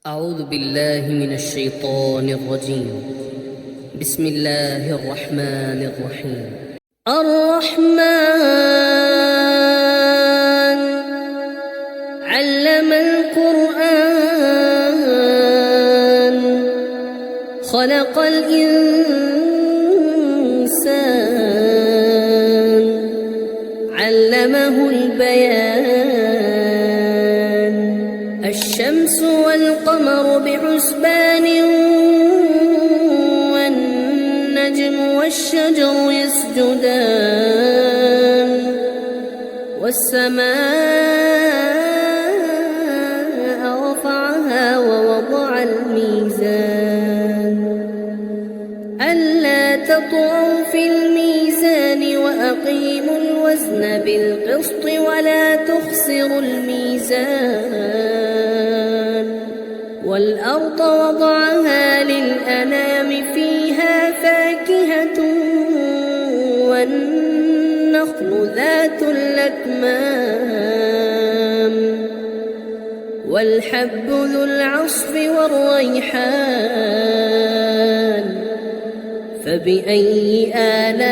أعوذ بالله من الشيطان الرجيم. بسم الله الرحمن الرحيم. الرحمن علم القرآن خلق الإنسان علمه البيان. الشمس والقمر بحسبان والنجم والشجر يسجدان والسماء رفعها ووضع الميزان ألا تطغوا في الميزان وأقيموا الوزن بالقسط ولا تخسروا الميزان. والأرض وضعها للأنام فيها فاكهة والنخل ذات الأكمام والحب ذو العصف والريحان. فبأي آلاء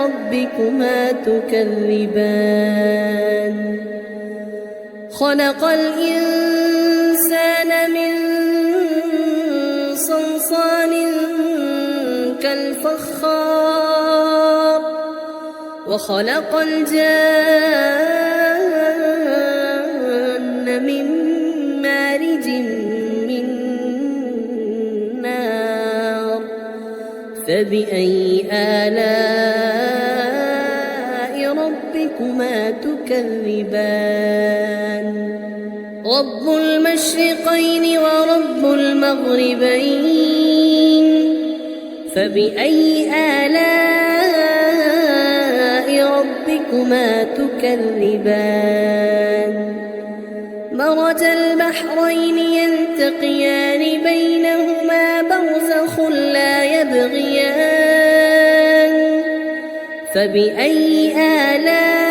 ربكما تكذبان؟ خلق الإنسان من صلصال كالفخار وخلق الجان من مارج من نار. فبأي آلاء ربكما تكذبان؟ رب المشرقين ورب المغربين. فبأي آلاء ربكما تكذبان؟ مرج البحرين يلتقيان بينهما برزخ لا يبغيان. فبأي آلاء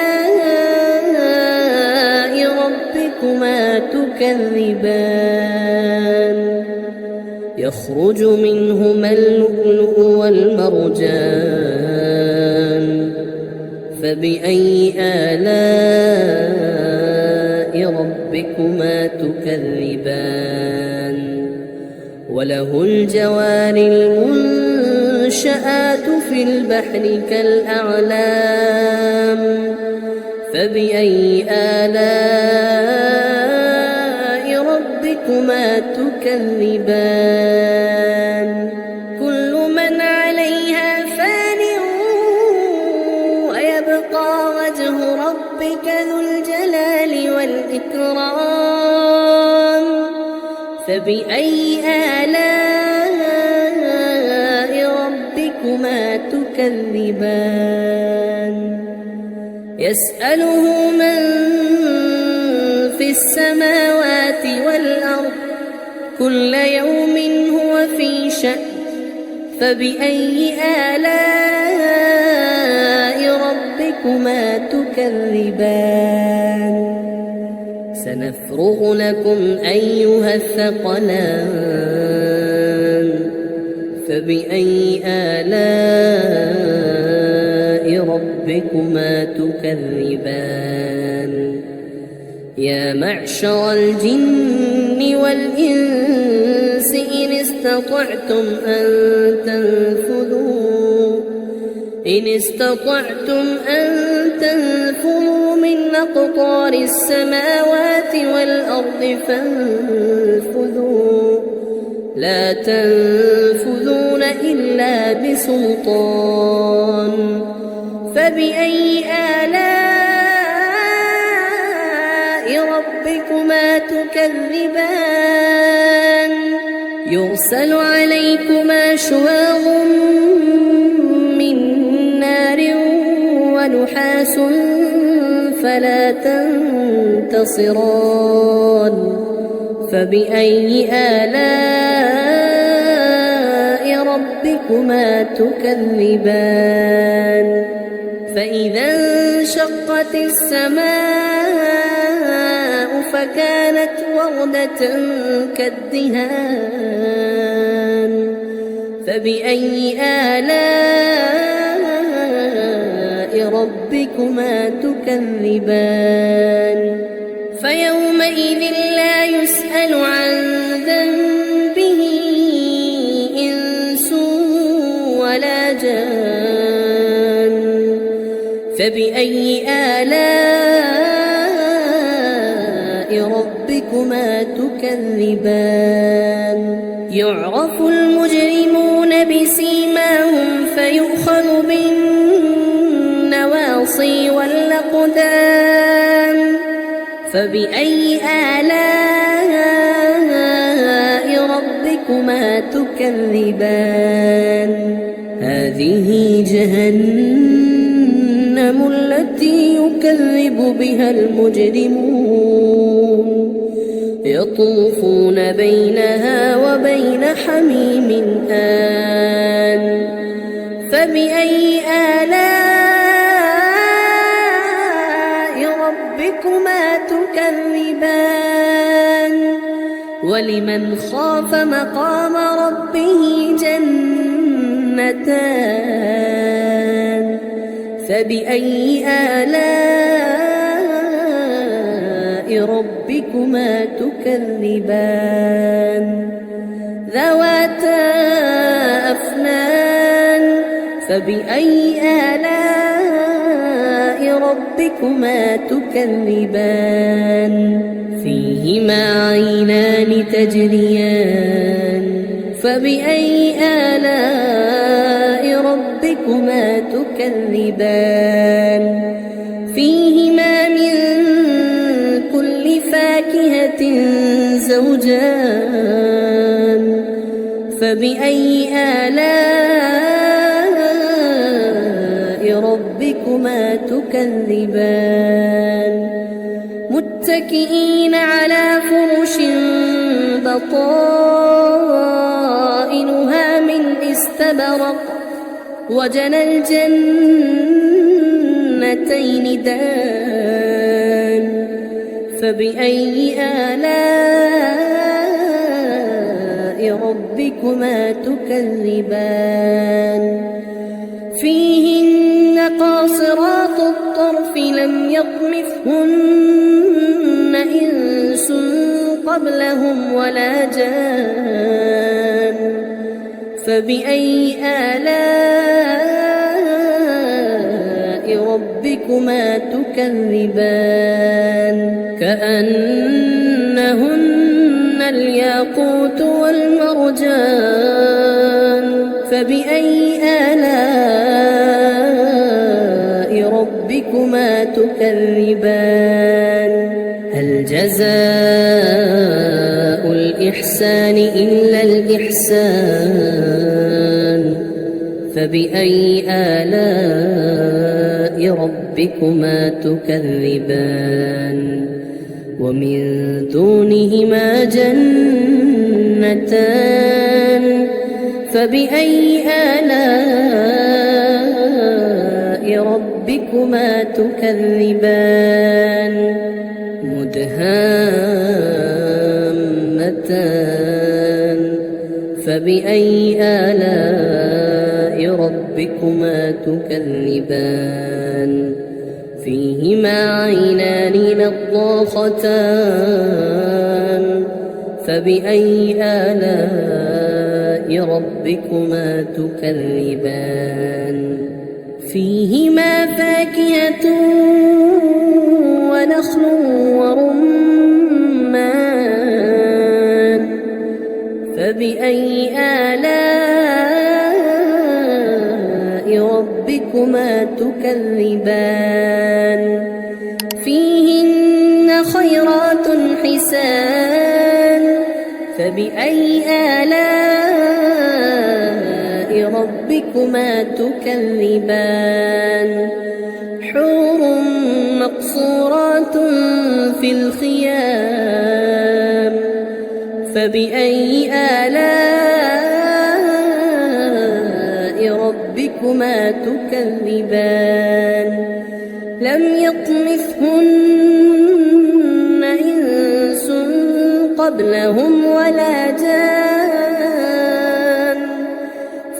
ربكما تكذبان؟ يخرج منهما اللؤلؤ والمرجان. فبأي آلاء ربكما تكذبان؟ وله الجوار المنشآت في البحر كالأعلام. فبأي آلاء ربكما تكذبان؟ كل من عليها فان ويبقى وجه ربك ذو الجلال والإكرام. فبأي آلاء ربكما تكذبان؟ يسأله من في السماوات والأرض كل يوم هو في شأن. فبأي آلاء ربكما تكذبان؟ سنفرغ لكم أيها الثقلان. فبأي آلاء ربكما تكذبان؟ يا معشر الجن والإنس إن استطعتم أن تنفذوا من أقطار السماوات والأرض فانفذوا لا تنفذون إلا بسلطان. فبأي آلاء ربكما تكذبان؟ يرسل عليكما شواظ من نار ونحاس فلا تنتصران. فبأي آلاء ربكما تكذبان؟ فإذا انشقت السماء فكانت وردة كالدهان فبأي آلاء ربكما تكذبان فيومئذ لا يسأل عن ذنبه إنس ولا جان فبأي آلاء ربكما تكذبان يعرف المجرمون بسيماهم فيؤخذ بالنواصي والأقدام فبأي آلاء ربكما تكذبان هذه جهنم التي يكذب بها المجرمون يطوفون بينها وبين حميم آن فبأي آلاء ربكما تكذبان ولمن خاف مقام ربه جنتان فبأي آلاء ربكما تكذبان ذواتا أفنان فبأي آلاء ربكما تكذبان فيهما عينان تجريان فبأي آلاء ربكما تكذبان فيهما من كل فاكهة زوجان فبأي آلاء ربكما تكذبان متكئين على فرش بطائنها من استبرق وجنى الجنتين دان فبأي آلاء ربكما تكذبان فيهن قاصرات الطرف لم يطمثهن إنس قبلهم ولا جان فبأي آلاء ربكما تكذبان كأنهن الياقوت والمرجان فبأي آلاء ربكما تكذبان هل جزاء الإحسان إلا الإحسان فبأي آلاء ربكما تكذبان ومن دونهما جنتان فبأي آلاء ربكما تكذبان مدهامتان فبأي آلاء ربكما تكذبان فيهما عينان نضاختان فبأي آلاء ربكما تكذبان فيهما فاكهة ونخل ورمان فبأي آلاء ربكما تكذبان فيهن خيرات حسان فبأي آلاء ربكما تكذبان حور مقصورات في الخيام فبأي آلاء ربكما تكذبان لم يطمثهن إنس قبلهم ولا جان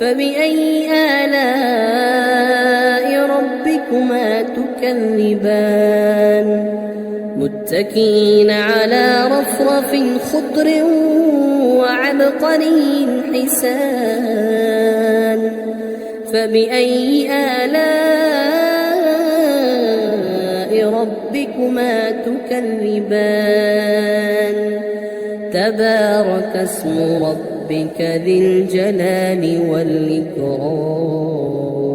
فبأي آلاء ربكما تكذبان متكئين على رفرف خضر وعبقري حسان فبأي آلاء ربكما تكذبان تبارك اسم ربك ذي الجلال والإكرام